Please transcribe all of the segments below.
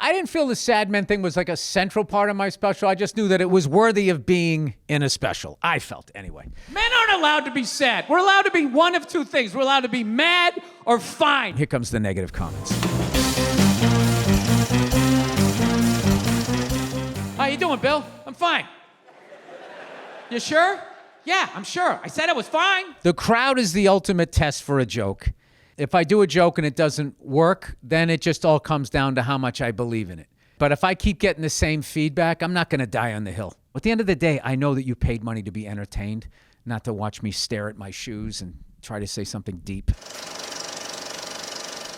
I didn't feel the sad men thing was like a central part of my special. I just knew that it was worthy of being in a special. I felt anyway. Men aren't allowed to be sad. We're allowed to be one of two things. We're allowed to be mad or fine. Here comes the negative comments. How you doing, Bill? I'm fine. You sure? Yeah, I'm sure. I said I was fine. The crowd is the ultimate test for a joke. If I do a joke and it doesn't work, then it just all comes down to how much I believe in it. But if I keep getting the same feedback, I'm not going to die on the hill. At the end of the day, I know that you paid money to be entertained, not to watch me stare at my shoes and try to say something deep.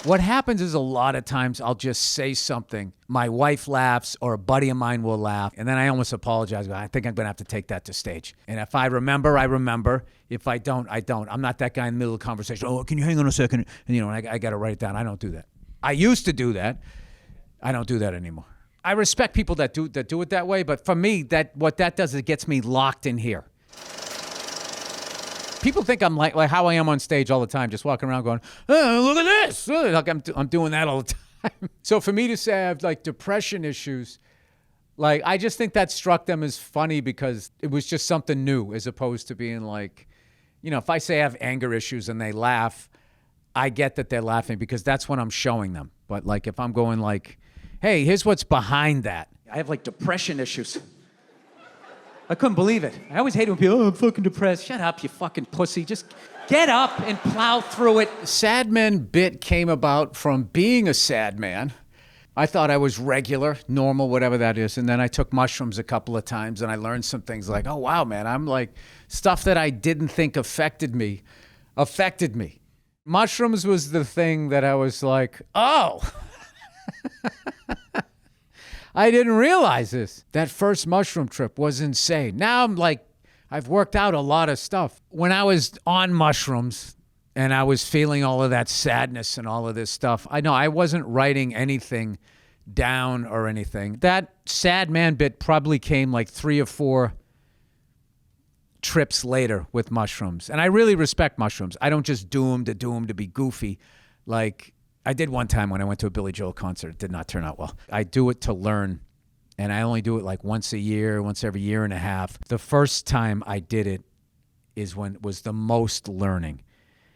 What happens is a lot of times I'll just say something. My wife laughs or a buddy of mine will laugh, and then I almost apologize. I think I'm going to have to take that to stage. And if I remember, I remember. If I don't, I don't. I'm not that guy in the middle of the conversation. Oh, can you hang on a second? And, I got to write it down. I don't do that. I used to do that. I don't do that anymore. I respect people that do it that way, but for me, what that does is it gets me locked in here. People think I'm like how I am on stage all the time, just walking around going, oh, look at this. Like I'm doing that all the time. So for me to say I have like depression issues, like I just think that struck them as funny because it was just something new as opposed to being like, if I say I have anger issues and they laugh, I get that they're laughing because that's what I'm showing them. But like if I'm going like, hey, here's what's behind that. I have like depression issues. I couldn't believe it. I always hate when people, I'm fucking depressed. Shut up, you fucking pussy. Just get up and plow through it. Sad Men bit came about from being a sad man. I thought I was regular, normal, whatever that is. And then I took mushrooms a couple of times and I learned some things like, oh, wow, man, I'm like, stuff that I didn't think affected me. Mushrooms was the thing that I was like, oh. I didn't realize this. That first mushroom trip was insane. Now I'm like, I've worked out a lot of stuff. When I was on mushrooms and I was feeling all of that sadness and all of this stuff, I know I wasn't writing anything down or anything. That sad man bit probably came like 3 or 4 trips later with mushrooms. And I really respect mushrooms. I don't just do them to be goofy. Like, I did one time when I went to a Billy Joel concert. It did not turn out well. I do it to learn, and I only do it like once a year, once every year and a half. The first time I did it was the most learning.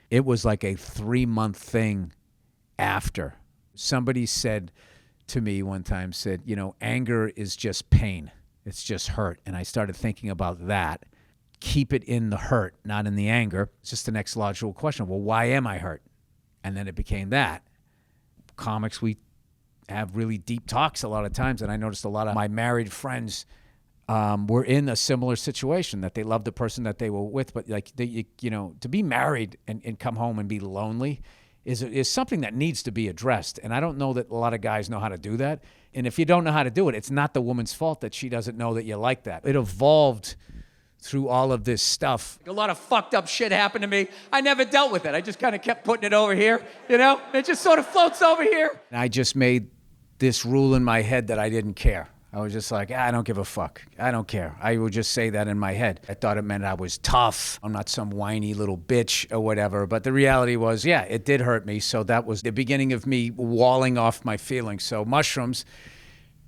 It was like a 3-month thing after. Somebody said to me one time, anger is just pain. It's just hurt. And I started thinking about that. Keep it in the hurt, not in the anger. It's just the next logical question. Well, why am I hurt? And then it became that. Comics, we have really deep talks a lot of times, and I noticed a lot of my married friends were in a similar situation, that they loved the person that they were with, but like to be married and come home and be lonely is something that needs to be addressed. And I don't know that a lot of guys know how to do that. And if you don't know how to do it, it's not the woman's fault that she doesn't know that you like that. It evolved through all of this stuff. A lot of fucked up shit happened to me. I never dealt with it. I just kind of kept putting it over here, It just sort of floats over here. And I just made this rule in my head that I didn't care. I was just like, I don't give a fuck. I don't care. I would just say that in my head. I thought it meant I was tough. I'm not some whiny little bitch or whatever. But the reality was, yeah, it did hurt me. So that was the beginning of me walling off my feelings. So mushrooms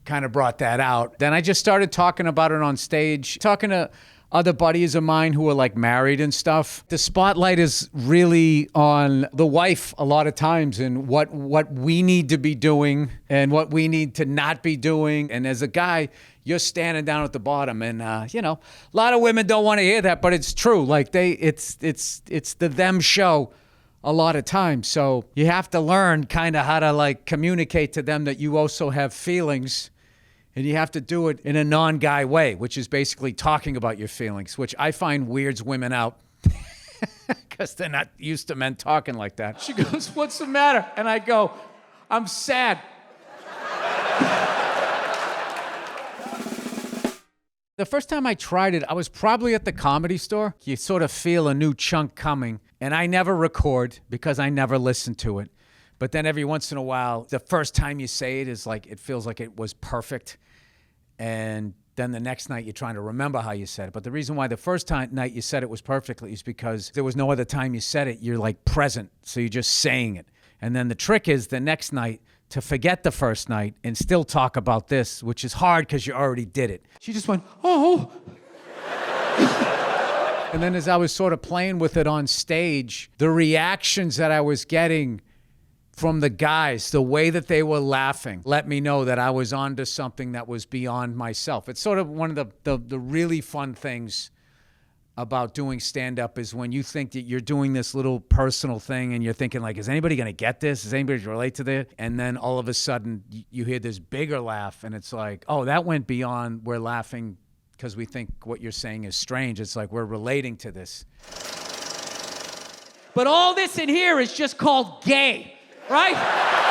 kind of brought that out. Then I just started talking about it on stage, talking to other buddies of mine who are like married and stuff. The spotlight is really on the wife a lot of times and what we need to be doing and what we need to not be doing. And as a guy, you're standing down at the bottom and, a lot of women don't want to hear that, but it's true. Like it's the them show a lot of times. So you have to learn kind of how to like communicate to them that you also have feelings. And you have to do it in a non-guy way, which is basically talking about your feelings, which I find weirds women out because they're not used to men talking like that. She goes, what's the matter? And I go, I'm sad. The first time I tried it, I was probably at the Comedy Store. You sort of feel a new chunk coming, and I never record because I never listen to it. But then every once in a while, the first time you say it is like, it feels like it was perfect. And then the next night you're trying to remember how you said it. But the reason why the first night you said it was perfectly is because there was no other time you said it. You're like present. So you're just saying it. And then the trick is the next night, to forget the first night and still talk about this, which is hard because you already did it. She just went, oh. And then as I was sort of playing with it on stage, the reactions that I was getting from the guys, the way that they were laughing, let me know that I was onto something that was beyond myself. It's sort of one of the really fun things about doing stand-up is when you think that you're doing this little personal thing and you're thinking like, is anybody going to get this? Is anybody relate to this? And then all of a sudden you hear this bigger laugh and it's like, oh, that went beyond we're laughing because we think what you're saying is strange. It's like we're relating to this. But all this in here is just called gay, right?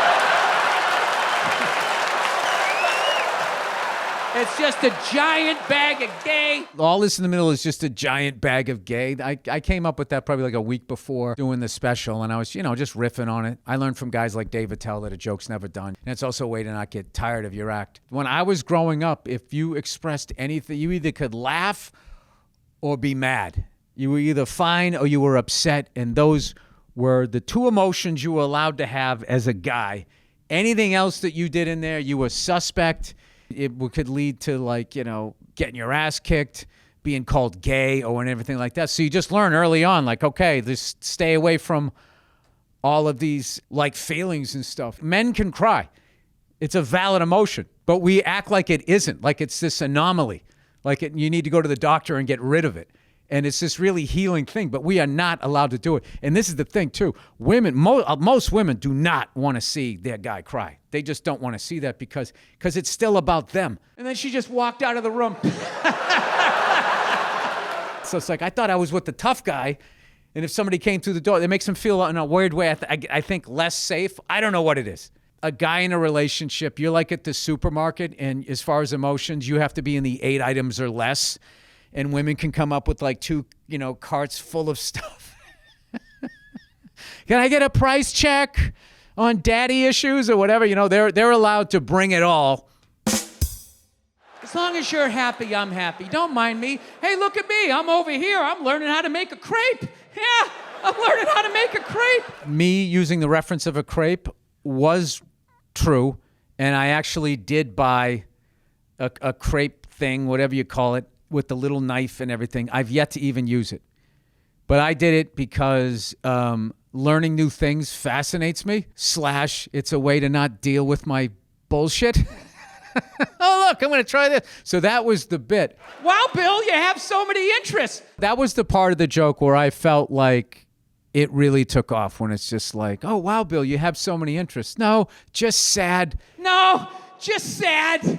It's just a giant bag of gay. All this in the middle is just a giant bag of gay. I came up with that probably like a week before doing the special, and I was, just riffing on it. I learned from guys like Dave Attell that a joke's never done. And it's also a way to not get tired of your act. When I was growing up, if you expressed anything, you either could laugh or be mad. You were either fine or you were upset, and those were the two emotions you were allowed to have as a guy. Anything else that you did in there, you were suspect. It could lead to getting your ass kicked, being called gay or everything like that. So you just learn early on, okay, just stay away from all of these feelings and stuff. Men can cry. It's a valid emotion, but we act like it isn't, like it's this anomaly, you need to go to the doctor and get rid of it. And it's this really healing thing, but we are not allowed to do it. And this is the thing, too. Women, most women do not want to see their guy cry. They just don't want to see that because it's still about them. And then she just walked out of the room. So it's like, I thought I was with the tough guy, and if somebody came through the door, it makes them feel in a weird way, I think, less safe. I don't know what it is. A guy in a relationship, you're like at the supermarket, and as far as emotions, you have to be in the 8 items or less. And women can come up with 2, carts full of stuff. Can I get a price check on daddy issues or whatever? They're allowed to bring it all. As long as you're happy, I'm happy. Don't mind me. Hey, look at me. I'm over here. I'm learning how to make a crepe. Yeah, I'm learning how to make a crepe. Me using the reference of a crepe was true. And I actually did buy a crepe thing, whatever you call it, with the little knife and everything. I've yet to even use it. But I did it because learning new things fascinates me, / it's a way to not deal with my bullshit. Oh, look, I'm going to try this. So that was the bit. Wow, Bill, you have so many interests. That was the part of the joke where I felt like it really took off, when it's just like, oh, wow, Bill, you have so many interests. No, just sad. No, just sad.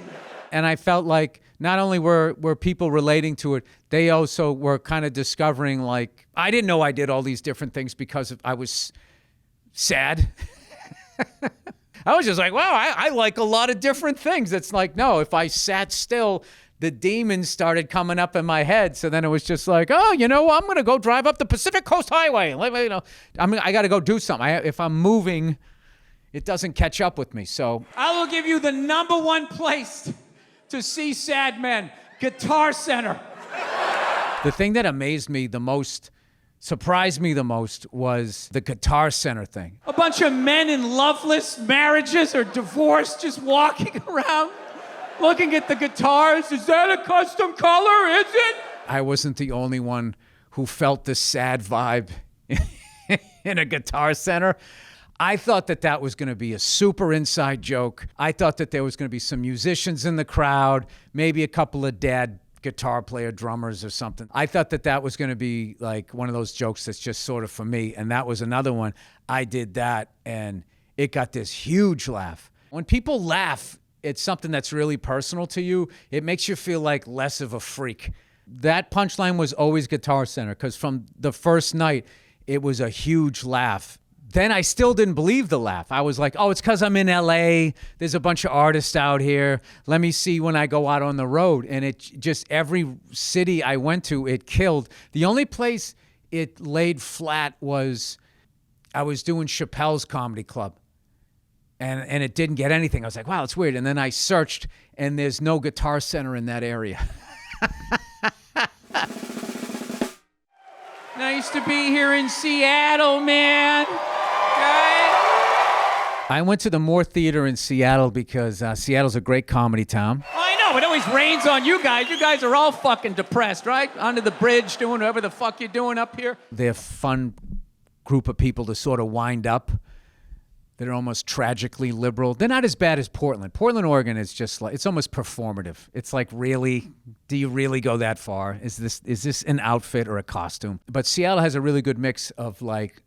And I felt like not only were people relating to it, they also were kind of discovering, I didn't know I did all these different things because I was sad. I was just like, wow, I like a lot of different things. It's like, no, if I sat still, the demons started coming up in my head. So then it was just like, oh, I'm going to go drive up the Pacific Coast Highway. I got to go do something. If I'm moving, it doesn't catch up with me. So I will give you the #1 place to see sad men, Guitar Center. The thing that amazed me the most, surprised me the most, was the Guitar Center thing. A bunch of men in loveless marriages or divorced just walking around, looking at the guitars. Is that a custom color? Is it? I wasn't the only one who felt the sad vibe in a Guitar Center. I thought that was going to be a super inside joke. I thought that there was going to be some musicians in the crowd, maybe a couple of dad guitar player drummers or something. I thought that was going to be one of those jokes that's just sort of for me. And that was another one. I did that and it got this huge laugh. When people laugh, it's something that's really personal to you. It makes you feel like less of a freak. That punchline was always Guitar Center because from the first night, it was a huge laugh. Then I still didn't believe the laugh. I was like, oh, it's because I'm in LA. There's a bunch of artists out here. Let me see when I go out on the road. And it just, every city I went to, it killed. The only place it laid flat was I was doing Chappelle's Comedy Club. And it didn't get anything. I was like, wow, it's weird. And then I searched, and there's no Guitar Center in that area. Nice to be here in Seattle, man. I went to the Moore Theater in Seattle because Seattle's a great comedy town. Oh, I know. It always rains on you guys. You guys are all fucking depressed, right? Under the bridge, doing whatever the fuck you're doing up here. They're a fun group of people to sort of wind up. They're almost tragically liberal. They're not as bad as Portland. Portland, Oregon is just like, it's almost performative. It's like, really? Do you really go that far? Is this an outfit or a costume? But Seattle has a really good mix of like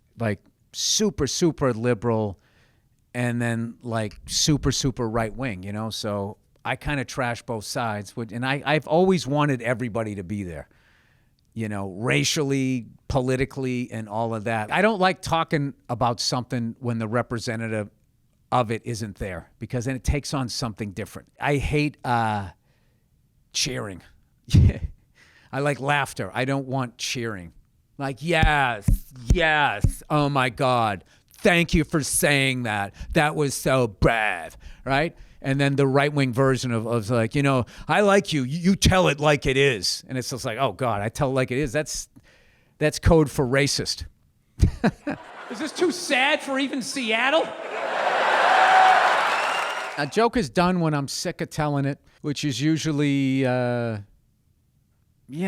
super, super liberal and then like super, super right wing, you know? So I kind of trash both sides. And I've always wanted everybody to be there, you know, racially, politically, and all of that. I don't like talking about something when the representative of it isn't there, because then it takes on something different. I hate cheering. I like laughter. I don't want cheering. Like, yes, oh my God, thank you for saying that. That was so brave, right? And then the right-wing version of like, you know, I like you. You tell it like it is. And it's just like, oh God, I tell it like it is. That's code for racist. Is this too sad for even Seattle? A joke is done when I'm sick of telling it, which is usually, you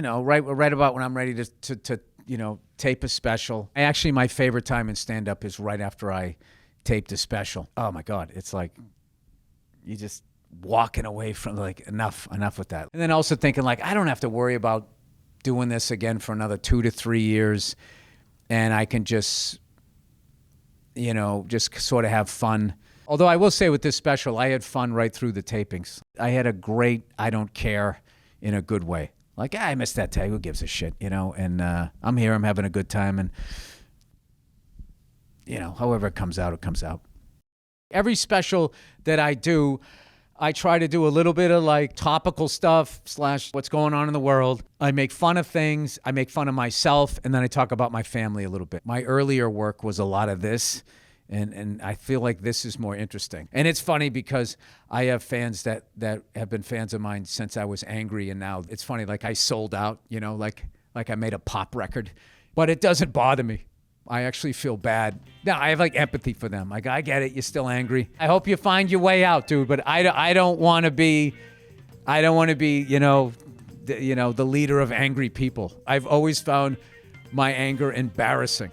know, right about when I'm ready to you know, tape a special. Actually, my favorite time in stand-up is right after I taped a special. Oh my God, it's like, you just walking away from like, enough with that. And then also thinking like, I don't have to worry about doing this again for another 2 to 3 years. And I can just, you know, just sort of have fun. Although I will say with this special, I had fun right through the tapings. I had a great, I don't care in a good way. Like, I missed that tag. Who gives a shit, you know? And I'm here. I'm having a good time. And, you know, however it comes out, it comes out. Every special that I do, I try to do a little bit of like topical stuff / what's going on in the world. I make fun of things. I make fun of myself. And then I talk about my family a little bit. My earlier work was a lot of this. And I feel like this is more interesting. And it's funny because I have fans that have been fans of mine since I was angry. And now it's funny, like I sold out, you know, like I made a pop record. But it doesn't bother me. I actually feel bad. Now, I have like empathy for them. Like, I get it. You're still angry. I hope you find your way out, dude. But I don't want to be, you know, the leader of angry people. I've always found my anger embarrassing.